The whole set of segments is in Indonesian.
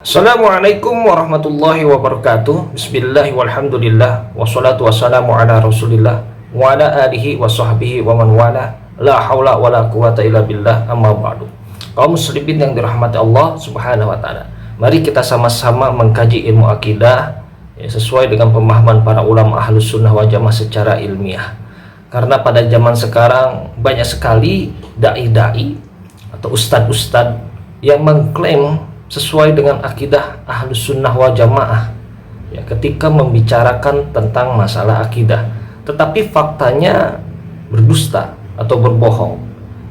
Assalamualaikum warahmatullahi wabarakatuh. Bismillah walhamdulillah wassalatu wassalamu ala rasulillah wa ala alihi wa sahbihi wa man wala la hawla wa la quwata illa billah amma ba'du. Kaum muslimin yang dirahmati Allah subhanahu wa ta'ala, mari kita sama-sama mengkaji ilmu akidah sesuai dengan pemahaman para ulama ahlus sunnah wal jamaah secara ilmiah. Karena pada zaman sekarang banyak sekali da'i-da'i atau ustadz-ustadz yang mengklaim sesuai dengan akidah ahlus sunnah wal jamaah ketika membicarakan tentang masalah akidah, tetapi faktanya berdusta atau berbohong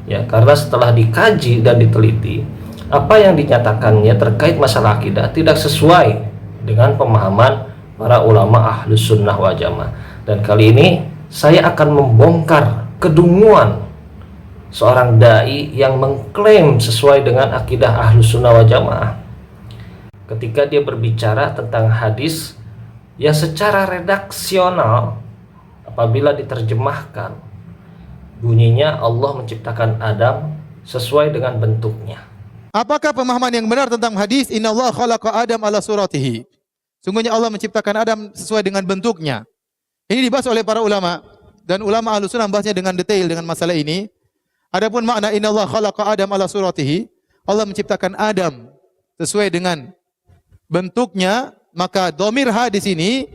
karena setelah dikaji dan diteliti, apa yang dinyatakannya terkait masalah akidah tidak sesuai dengan pemahaman para ulama ahlus sunnah wal jamaah. Dan kali ini saya akan membongkar kedunguan seorang dai yang mengklaim sesuai dengan akidah ahlus sunnah wal jamaah ketika dia berbicara tentang hadis yang secara redaksional apabila diterjemahkan bunyinya Allah menciptakan Adam sesuai dengan bentuknya. Apakah pemahaman yang benar tentang hadis innallaha khalaqa Adam ala suratihi? Sungguhnya Allah menciptakan Adam sesuai dengan bentuknya. Ini dibahas oleh para ulama dan ulama ahlus sunnah membahasnya dengan detail dengan masalah ini. Adapun makna innallaha khalaqa Adam ala suratihi, Allah menciptakan Adam sesuai dengan bentuknya, maka dhamir ha di sini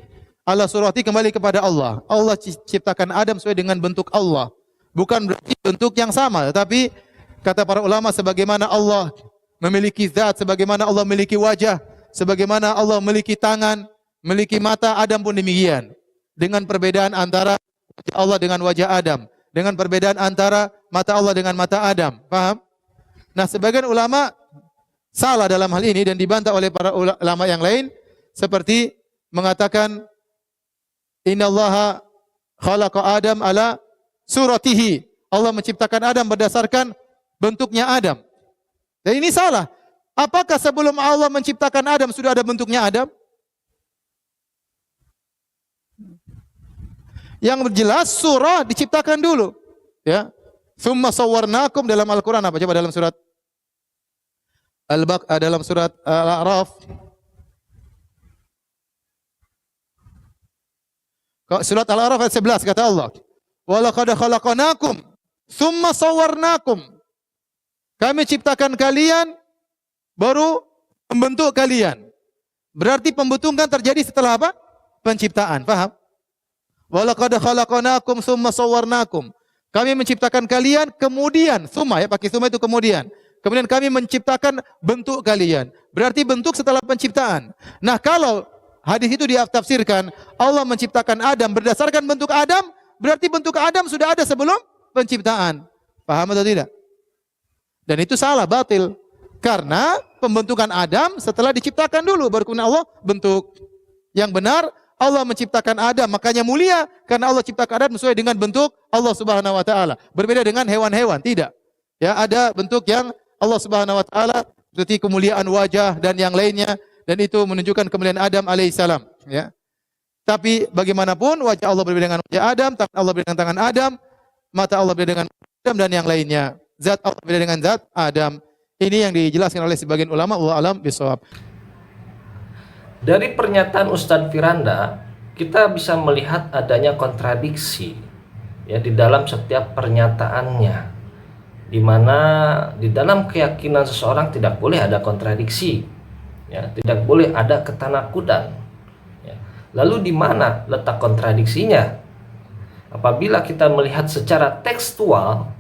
ala surati kembali kepada Allah. Allah ciptakan Adam sesuai dengan bentuk Allah. Bukan berarti bentuk yang sama, tetapi kata para ulama sebagaimana Allah memiliki zat, sebagaimana Allah memiliki wajah, sebagaimana Allah memiliki tangan, memiliki mata, Adam pun demikian. Dengan perbedaan antara Allah dengan wajah Adam, dengan perbedaan antara mata Allah dengan mata Adam. Paham? Nah, sebagian ulama salah dalam hal ini dan dibantah oleh para ulama yang lain, seperti mengatakan innallaha khalaqa Adam ala suratihi. Allah menciptakan Adam berdasarkan bentuknya Adam. Dan ini salah. Apakah sebelum Allah menciptakan Adam sudah ada bentuknya Adam? Yang jelas surah diciptakan dulu, ya. Tsumma sawwarnakum dalam Al-Qur'an apa? Coba dalam surat dalam surat Al-A'raf. Surat Al-A'raf ayat 11 kata Allah, "Wa laqad khalaqnakum tsumma sawwarnakum." Kami ciptakan kalian baru membentuk kalian. Berarti pembentukan terjadi setelah apa? Penciptaan. Paham? Wa laqad khalaqnakum tsumma sawwarnakum. Kami menciptakan kalian kemudian, summa ya, pakai summa itu kemudian. Kemudian kami menciptakan bentuk kalian. Berarti bentuk setelah penciptaan. Nah, kalau hadis itu ditafsirkan Allah menciptakan Adam berdasarkan bentuk Adam, berarti bentuk Adam sudah ada sebelum penciptaan. Paham atau tidak? Dan itu salah, batil. Karena pembentukan Adam setelah diciptakan dulu, baru kemudian Allah bentuk. Yang benar Allah menciptakan Adam, makanya mulia karena Allah ciptakan Adam sesuai dengan bentuk Allah Subhanahu wa taala. Berbeda dengan hewan-hewan, tidak. Ya, ada bentuk yang Allah Subhanahu wa taala seperti kemuliaan wajah dan yang lainnya, dan itu menunjukkan kemuliaan Adam alaihissalam, ya. Tapi bagaimanapun wajah Allah berbeda dengan wajah Adam, tangan Allah berbeda dengan tangan Adam, mata Allah berbeda dengan Adam dan yang lainnya. Zat Allah berbeda dengan zat Adam. Ini yang dijelaskan oleh sebagian ulama, wallahu alam bishawab. Dari pernyataan Ustadz Firanda, kita bisa melihat adanya kontradiksi di dalam setiap pernyataannya, di mana di dalam keyakinan seseorang tidak boleh ada kontradiksi, tidak boleh ada ketanakudan. Lalu di mana letak kontradiksinya? Apabila kita melihat secara tekstual,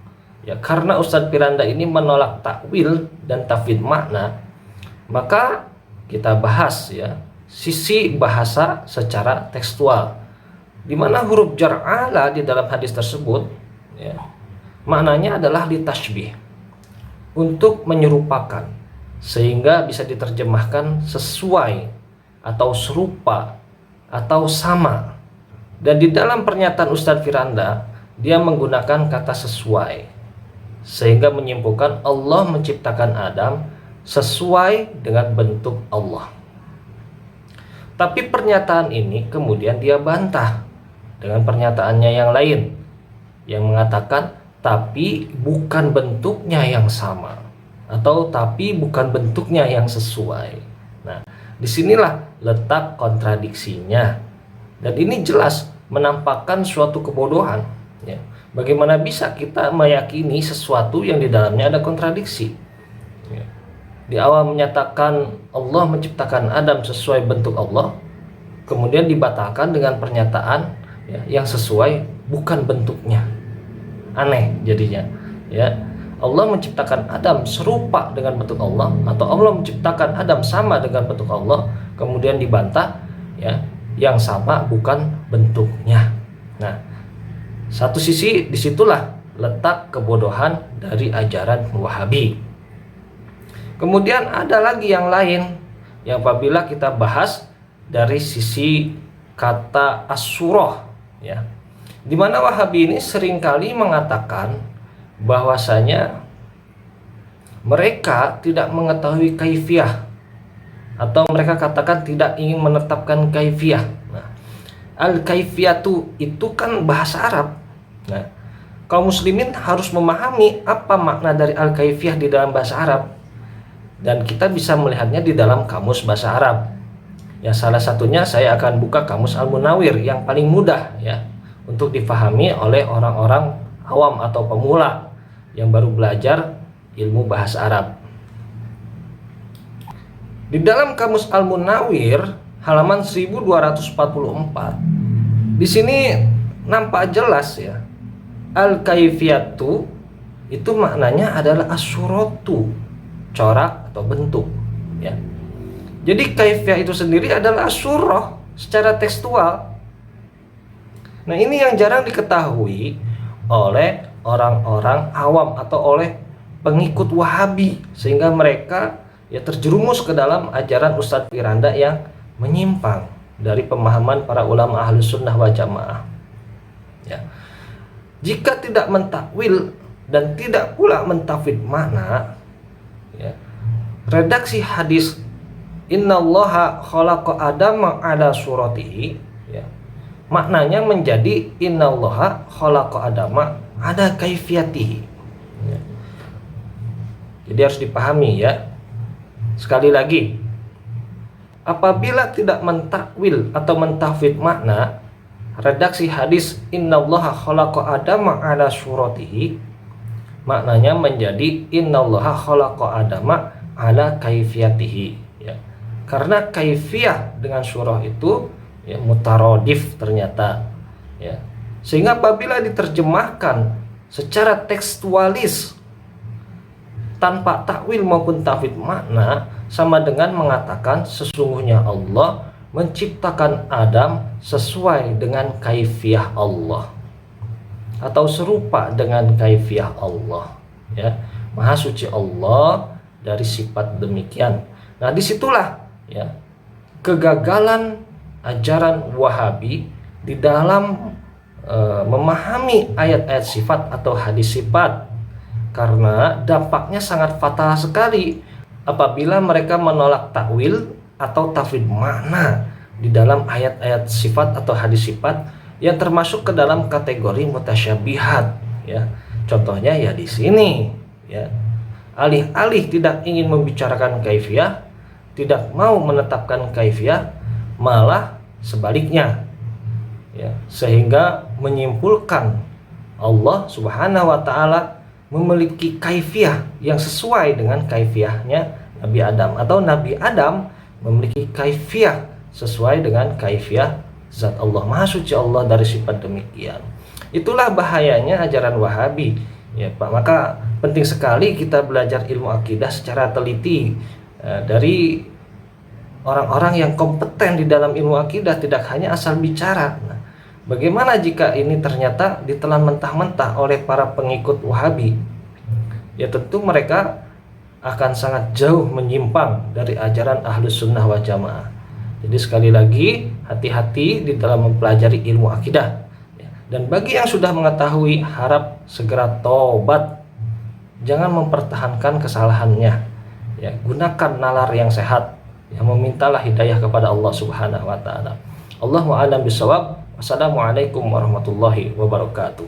karena Ustadz Firanda ini menolak takwil dan tafwid makna, maka kita bahas sisi bahasa secara tekstual, di mana huruf jar ala di dalam hadis tersebut maknanya adalah litashbih, untuk menyerupakan, sehingga bisa diterjemahkan sesuai atau serupa atau sama. Dan di dalam pernyataan Ustadz Firanda, dia menggunakan kata sesuai, sehingga menyimpulkan Allah menciptakan Adam sesuai dengan bentuk Allah. Tapi pernyataan ini kemudian dia bantah dengan pernyataannya yang lain, yang mengatakan tapi bukan bentuknya yang sama, atau tapi bukan bentuknya yang sesuai. Nah, disinilah letak kontradiksinya. Dan ini jelas menampakkan suatu kebodohan. Ya. Bagaimana bisa kita meyakini sesuatu yang di dalamnya ada kontradiksi? Ya. Di awal menyatakan Allah menciptakan Adam sesuai bentuk Allah, kemudian dibatalkan dengan pernyataan ya, yang sesuai bukan bentuknya. Aneh jadinya. Ya. Allah menciptakan Adam serupa dengan bentuk Allah, atau Allah menciptakan Adam sama dengan bentuk Allah, kemudian dibantah ya, yang sama bukan bentuknya. Nah, satu sisi disitulah letak kebodohan dari ajaran Wahabi. Kemudian ada lagi yang lain yang apabila kita bahas dari sisi kata as-surah ya, di mana Wahabi ini seringkali mengatakan bahwasanya mereka tidak mengetahui kaifiah, atau mereka katakan tidak ingin menetapkan kaifiah. Nah, al-kaifiyatu itu kan bahasa Arab. Nah, kaum muslimin harus memahami apa makna dari al-kaifiyah di dalam bahasa Arab, dan kita bisa melihatnya di dalam kamus bahasa Arab. Ya, salah satunya saya akan buka kamus Al-Munawwir yang paling mudah ya untuk difahami oleh orang-orang awam atau pemula yang baru belajar ilmu bahasa Arab. Di dalam kamus Al-Munawwir halaman 1244, di sini nampak jelas ya, al-kaifiyatu itu maknanya adalah as-suratu, corak atau bentuk ya. Jadi kaifiyah itu sendiri adalah as-surah secara tekstual. Nah, ini yang jarang diketahui oleh orang-orang awam atau oleh pengikut Wahabi, sehingga mereka ya terjerumus ke dalam ajaran Ustadz Firanda yang menyimpang dari pemahaman para ulama Ahlus Sunnah wal Jamaah. Ya. Jika tidak mentakwil dan tidak pula mentafid makna, ya, redaksi hadis innallaha khalaqa adama ala suratihi ya, maknanya menjadi innallaha khalaqa adama ada kaifiyatihi ya. Jadi harus dipahami ya. Sekali lagi, apabila tidak mentakwil atau mentafid makna redaksi hadis innallaha khalaqa adama ala suratihi, maknanya menjadi innallaha khalaqa adama ala kaifiyatihi ya. Karena kaifiyah dengan surah itu ya mutarodif ternyata ya. Sehingga apabila diterjemahkan secara tekstualis tanpa takwil maupun tafid makna, sama dengan mengatakan sesungguhnya Allah menciptakan Adam sesuai dengan kaifiyah Allah atau serupa dengan kaifiyah Allah ya. Maha suci Allah dari sifat demikian. Nah, disitulah ya kegagalan ajaran Wahabi di dalam memahami ayat-ayat sifat atau hadis sifat, karena dampaknya sangat fatal sekali apabila mereka menolak takwil atau tafsir makna di dalam ayat-ayat sifat atau hadis sifat yang termasuk ke dalam kategori mutasyabihat ya. Contohnya ya di sini ya, alih-alih tidak ingin membicarakan kaifiyah, tidak mau menetapkan kaifiyah, malah sebaliknya ya, sehingga menyimpulkan Allah Subhanahu wa taala memiliki kaifiyah yang sesuai dengan kaifiyahnya Nabi Adam, atau Nabi Adam memiliki kaifiyah sesuai dengan kaifiyah zat Allah, Maha suci Allah dari sifat demikian. Itulah bahayanya ajaran Wahabi ya Pak. Maka penting sekali kita belajar ilmu akidah secara teliti dari orang-orang yang kompeten di dalam ilmu akidah, tidak hanya asal bicara. Nah, bagaimana jika ini ternyata ditelan mentah-mentah oleh para pengikut Wahabi? Ya tentu mereka akan sangat jauh menyimpang dari ajaran Ahlus Sunnah wal Jamaah. Jadi sekali lagi, hati-hati di dalam mempelajari ilmu akidah. Dan bagi yang sudah mengetahui, harap segera tobat. Jangan mempertahankan kesalahannya. Ya, gunakan nalar yang sehat. Ya, memintalah hidayah kepada Allah Subhanahu wa taala. Allahu a'lam bishawab. Wassalamualaikum warahmatullahi wabarakatuh.